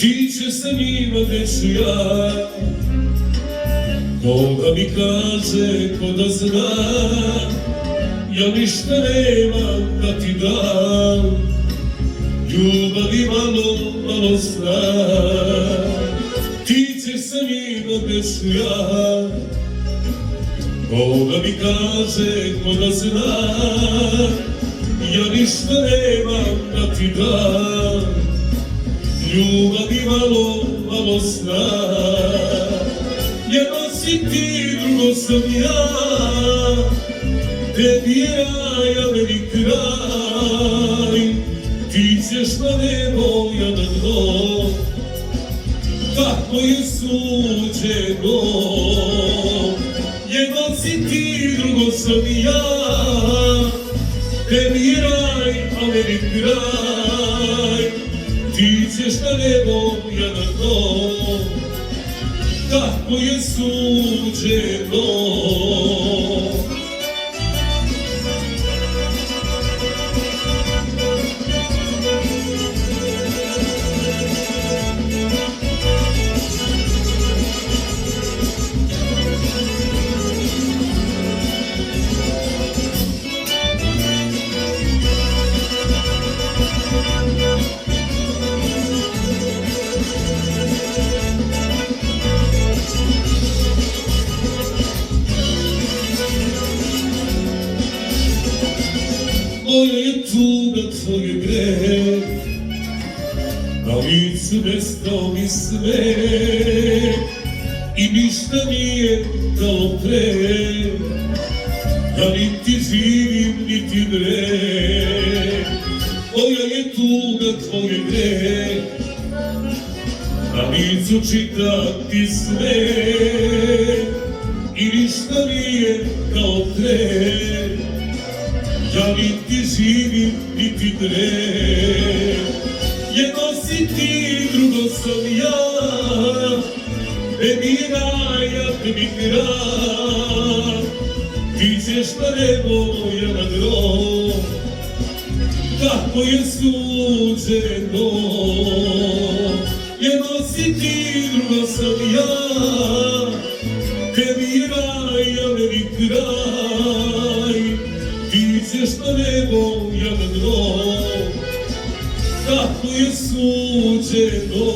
Ti će sa njima gde ću ja, ko da mi kaže, ko da zna, ja ništa nemam da ti dam, ljubavi malo, malo zna. Ti ćeš sa njima gde ću ja, ko da mi kaže, ko da zna, ja ništa nemam da ti dam, ljubavi malo, malo zna. Jedno si ti, drugo sam ja, tebi je raj, a meni kraj. Ti ćeš na nebo, ja na dno, tako je suđeno. Jedno si ti, drugo sam ja, tebi je raj, a meni kraj. Ti ćeš na nebo, ja na dno, tako je suđeno. Moja je tuga, tvoj je greh, na licu nestao mi sve i ništa nije kao pre. Ja niti živim, niti greh. Moja je tuga, tvoj je greh, na licu čitam ti sve i ništa nije kao pre. Ja niti živim, niti greh. Jedno si ti, drugo sam ja, tebi je raj, a tebi kraj. Ti ćeš na nebo, ja na dno, tako je suđeno. Jedno si ti, drugo sam ja, tebi je raj, a meni kraj. Ti ćeš na nebo, ja na dno, tako je suđeno.